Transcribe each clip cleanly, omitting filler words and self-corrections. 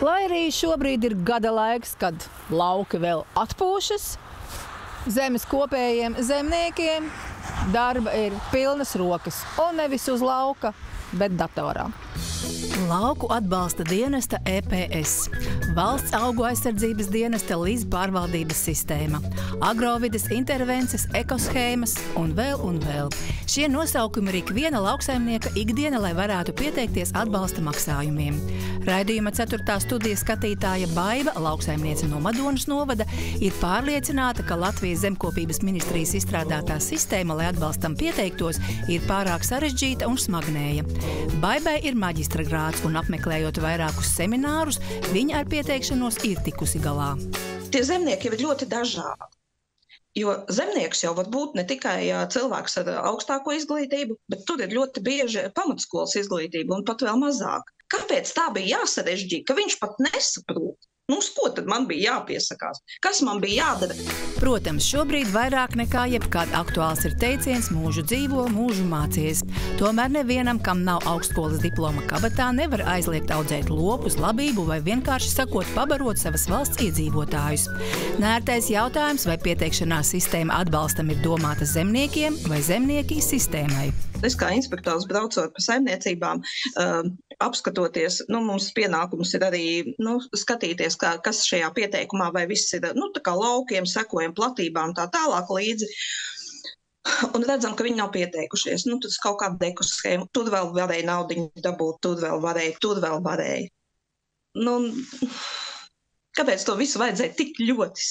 Lai arī šobrīd ir gada laiks, kad lauki vēl atpūšas, zemes kopējiem zemniekiem darba ir pilnas rokas, un nevis uz lauka, bet datorā. Lauku atbalsta dienesta EPS, Valsts augu aizsardzības dienesta līdz pārvaldības sistēma, agrovides intervences, ekoshēmas un vēl un vēl. Šie nosaukumi ir ikviena lauksaimnieka ikdiena, lai varētu pieteikties atbalsta maksājumiem. Raidījuma 4. studijas skatītāja Baiva, lauksaimniece no Madonas novada, ir pārliecināta, ka Latvijas zemkopības ministrijas izstrādātā sistēma, lai atbalstam pieteiktos, ir pārāk sarežģīta un smagnēja. Baibai ir maģistra grāds un apmeklējot vairākus seminārus, viņa ar pieteikšanos ir tikusi galā. Tie zemnieki ir ļoti dažādi. Jo zemnieks jau var būt ne tikai cilvēks ar augstāko izglītību, bet tur ir ļoti bieži pamatskolas izglītība un pat vēl mazāk. Kāpēc tā bija jāsarežģīt, ka viņš pat nesaprot? Uz ko tad man bija jāpiesakās? Kas man bija jādara? Protams, šobrīd vairāk nekā jebkad aktuāls ir teiciens mūžu dzīvo, mūžu mācies. Tomēr nevienam, kam nav augstskolas diploma kabatā, nevar aizliegt audzēt lopus, labību vai vienkārši sakot pabarot savas valsts iedzīvotājus. Nērtais jautājums, vai pieteikšanās sistēma atbalstam ir domāta zemniekiem vai zemnieki sistēmai. Es kā inspektors braucot pa saimniecībām, apskatoties, mums pienākums ir arī skatīties, kas šajā pieteikumā vai viss ir, tā kā laukiem, sekojam platībām tā tālāk līdzi. Un redzam, ka viņi nav pieteikušies. Tas kaut kāda ekoshēma. Tur vēl varēja naudiņu dabūt, tur vēl varēja. Kāpēc to visu vajadzēja tik ļoti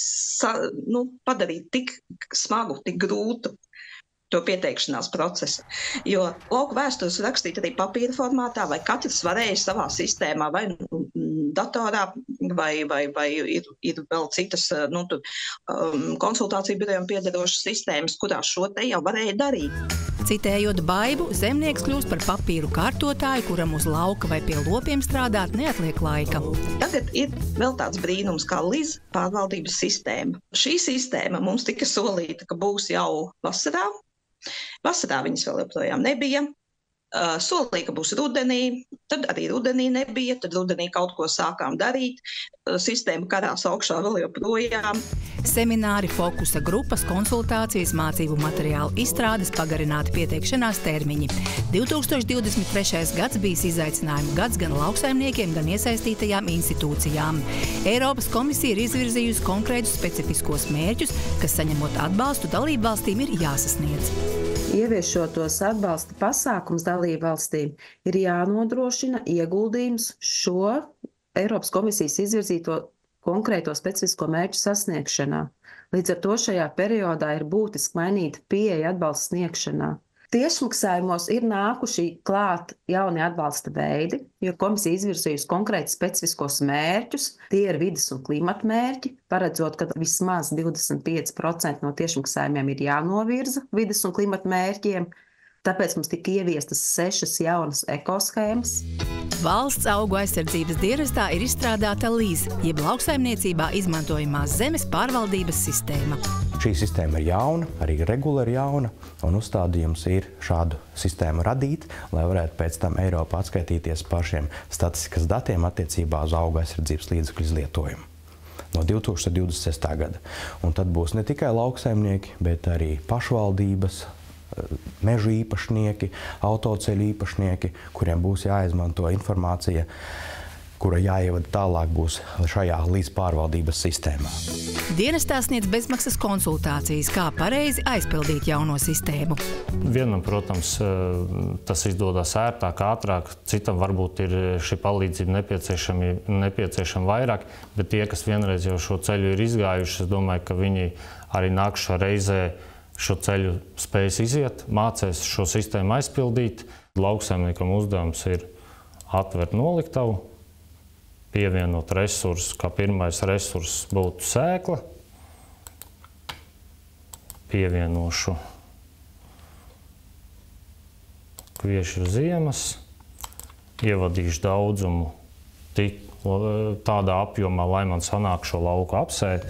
padarīt tik smagu, tik grūtu? To pieteikšanās procesu. Jo lauku vēstures rakstīt arī papīra formātā, vai katrs varēja savā sistēmā, vai datorā, vai ir vēl citas konsultāciju birojām piederošas sistēmas, kurās šo te jau varēja darīt. Citējot Baibu, zemnieks kļūst par papīru kārtotāju, kuram uz lauka vai pie lopiem strādāt neatliek laika. Tagad ir vēl tāds brīnums kā līdz pārvaldības sistēma. Šī sistēma mums tika solīta, ka būs jau vasarā. Vasarā viņas vēl joprojām nebija. Solīja, ka būs rudenī, tad arī rudenī nebija, tad rudenī kaut ko sākām darīt. Sistēma karās augšā vēl joprojām. Semināri, fokusa grupas, konsultācijas, mācību materiālu izstrādes, pagarināti pieteikšanās termiņi. 2023. gads bijis izaicinājuma gads gan lauksaimniekiem, gan iesaistītajām institūcijām. Eiropas komisija ir izvirzījusi konkrētus specifiskos mērķus, kas saņemot atbalstu dalību valstīm ir jāsasniedz. Ieviešot tos atbalsta pasākums dalību valstīm, ir jānodrošina ieguldījums šo Eiropas komisijas izvirzīto konkrēto specifisko mērķu sasniegšanā. Līdz ar to šajā periodā ir būtiski mainīta pieeja atbalsta sniegšanā. Tiešmaksājumos ir nākuši klāt jauni atbalsta veidi, jo komisija izvirzījusi konkrēti specifiskos mērķus. Tie ir vides un klimata mērķi, paredzot, ka vismaz 25% no tiešmaksājumiem ir jānovirza vides un klimata mērķiem. Tāpēc mums tika ieviestas 6 jaunas ekoshēmas. Valsts augu aizsardzības dienestā ir izstrādāta LIZ, jeb lauksaimniecībā izmantojamās zemes pārvaldības sistēma. Šī sistēma ir jauna, arī regula ir jauna, un uzstādījums ir šādu sistēmu radīt, lai varētu pēc tam Eiropā atskaitīties par šiem statistikas datiem attiecībā uz augu aizsardzības līdzekļu izlietojumu no 2026. gada. Un tad būs ne tikai lauksaimnieki, bet arī pašvaldības, mežu īpašnieki, autoceļu īpašnieki, kuriem būs jāizmanto informācija, kura jāievada tālāk būs šajā līdzpārvaldības sistēmā. Dienestā sniedz bezmaksas konsultācijas, kā pareizi aizpildīt jauno sistēmu. Vienam, protams, tas izdodas ērtāk, ātrāk, citam varbūt ir šī palīdzība nepieciešama vairāk, bet tie, kas vienreiz jau šo ceļu ir izgājuši, es domāju, ka viņi arī nākušā reizē šo ceļu spējas iziet, mācēs šo sistēmu aizpildīt. Lauksaimniekam uzdevums ir atvērt noliktavu, pievienot resursus, kā pirmais resurss būtu sēkla. Pievienošu kviešu ziemas, ievadīšu daudzumu tādā apjomā, lai man sanāk šo lauku apsēt.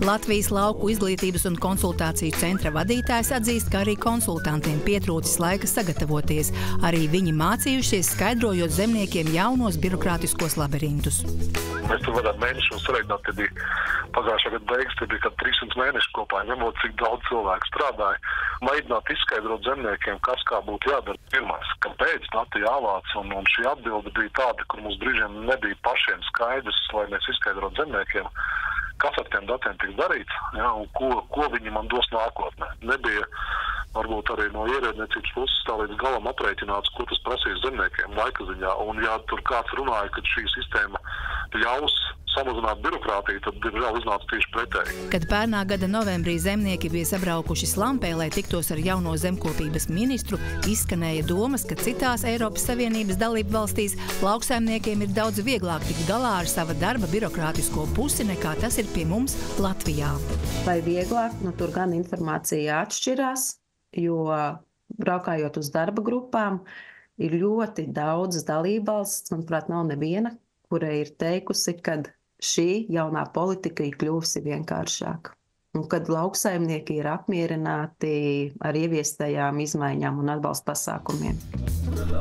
Latvijas lauku izglītības un konsultāciju centra vadītājs atzīst, ka arī konsultantiem pietrūcis laika sagatavoties. Arī viņi mācījušies, skaidrojot zemniekiem jaunos birokrātiskos labirintus. Mēs tur varētu mēnešos sarēķināt, ka bija pagājušā gada beigas, tie bija 300 mēneši kopā, ņemot, cik daudz cilvēku strādāja. Mēģināt izskaidrot zemniekiem, kas kā būtu jādara pirmais, kāpēc dati jāvāc, un šī atbilde bija tāda, kur mums brīžiem nebija pašiem skaidrs, lai mēs izskaidrot zemniekiem, kas ar tiem datiem tiks darīts, ja, un ko viņi man dos nākotnē. Nebija varbūt arī no ierēdniecības puses tā līdz galam aprēķināts, ko tas prasīs zemniekiem laika ziņā. Un ja tur kāds runāja, ka šī sistēma ļaus samazināt birokrātiju, tad diemžēl iznāca tieši pretēji. Kad pērnā gada novembrī zemnieki bija sabraukuši Slampē, lai tiktos ar jauno zemkopības ministru, izskanēja domas, ka citās Eiropas Savienības dalību valstīs lauksaimniekiem ir daudz vieglāk tikt galā ar sava darba birokrātisko pusi, nekā tas ir pie mums Latvijā. Vai vieglāk? Nu, tur gan informācija atšķirās, jo braukājot uz darba grupām ir ļoti daudz dalībvalsts, manuprāt, nav neviena, kurai ir teikusi, ka šī jaunā politika ir kļuvusi vienkāršāka. Un kad lauksaimnieki ir apmierināti ar ieviestajām izmaiņām un atbalsta pasākumiem.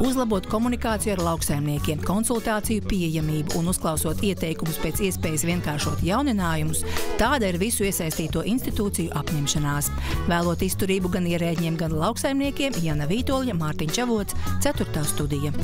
Uzlabot komunikāciju ar lauksaimniekiem, konsultāciju pieejamību un uzklausot ieteikumus pēc iespējas vienkāršot jauninājumus, tāda ir visu iesaistīto institūciju apņemšanās. Vēlot izturību gan ierēģiem, gan lauksaimniekiem, Jana Vītoļa, Mārtiņš Avots, 4. studija.